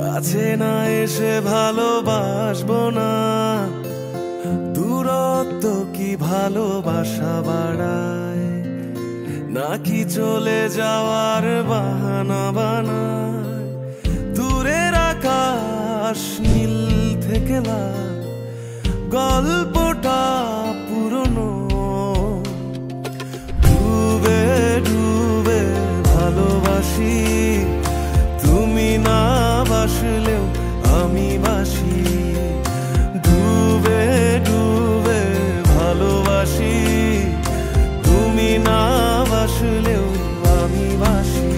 কাছে না এসে ভালোবাসবো না, দূরত্ব কি ভালোবাসা বাড়ায়, নাকি চলে যাওয়ার বাহানা বানায়। দূরের আকাশ নীল থেকে লাল, গল্পটা পুরনো। ডুবে ডুবে ভালোবাসি, তুমি না বাসলেও আমি বাসি। ডুবে ডুবে ভালোবাসি, তুমি না বাসলেও আমি বাসি।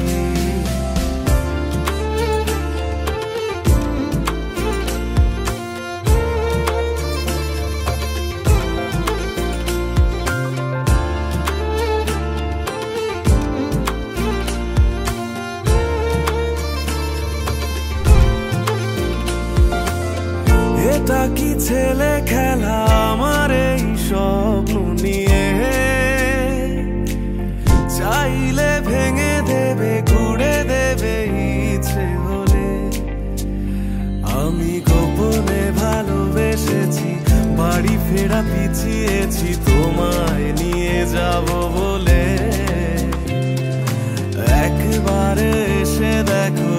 এটা কি ছেলে খেলা আমার এই স্বপ্ন নিয়ে, চাইলে ভেঙে দেবে ঘুরে দেবে ইচ্ছে হলে। আমি গোপনে ভালোবেসেছি, বাড়ি ফেরা পিছিয়েছি তোমায় নিয়ে যাব বলে। একবারে এসে দেখো,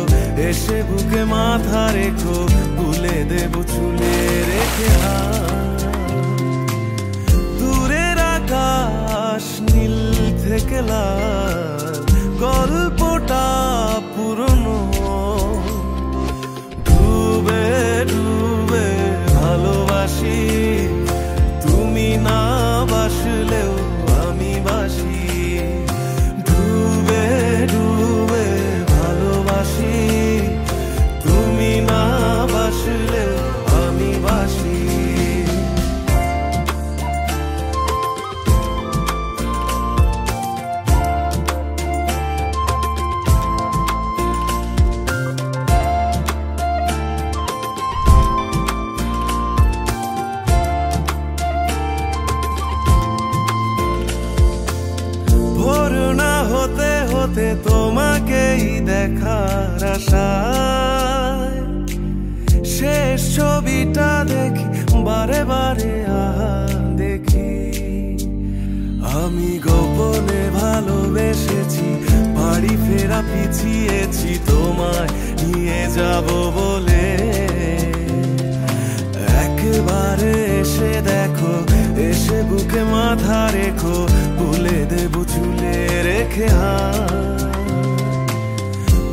এসে বুকে মাথা রেখো, তুলে দেব চুলে রেখে। দূরের আকাশ নীল থেকে লাল, গল্পটা পুরনো। ডুবে ডুবে ভালোবাসি, তুমি না বাসলেও আমি বাসি। ডুবে ডুবে ভালোবাসি, তুমি না বাসলেও আমি বাসি। ভোর না হতে হতে তোমাকেই দেখার আশায়, শেষ ছবিটা দেখি বারে বারে দেখি। আমি গোপনে ভালোবেসেছি, বাড়ি ফেরা পিছিয়েছি তোমায় নিয়ে যাব বলে। একবারে এসে দেখো, এসে বুকে মাথা রেখো, তুলে দেব চুলে রেখে।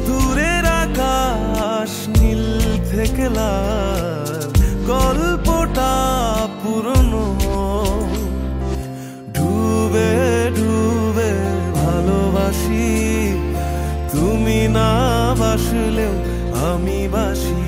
দূরের আকাশ নীল থেকে লাল, গল্পটা পুরনো। ডুবে ডুবে ভালোবাসি, তুমি না বাসলেও আমি বাসি।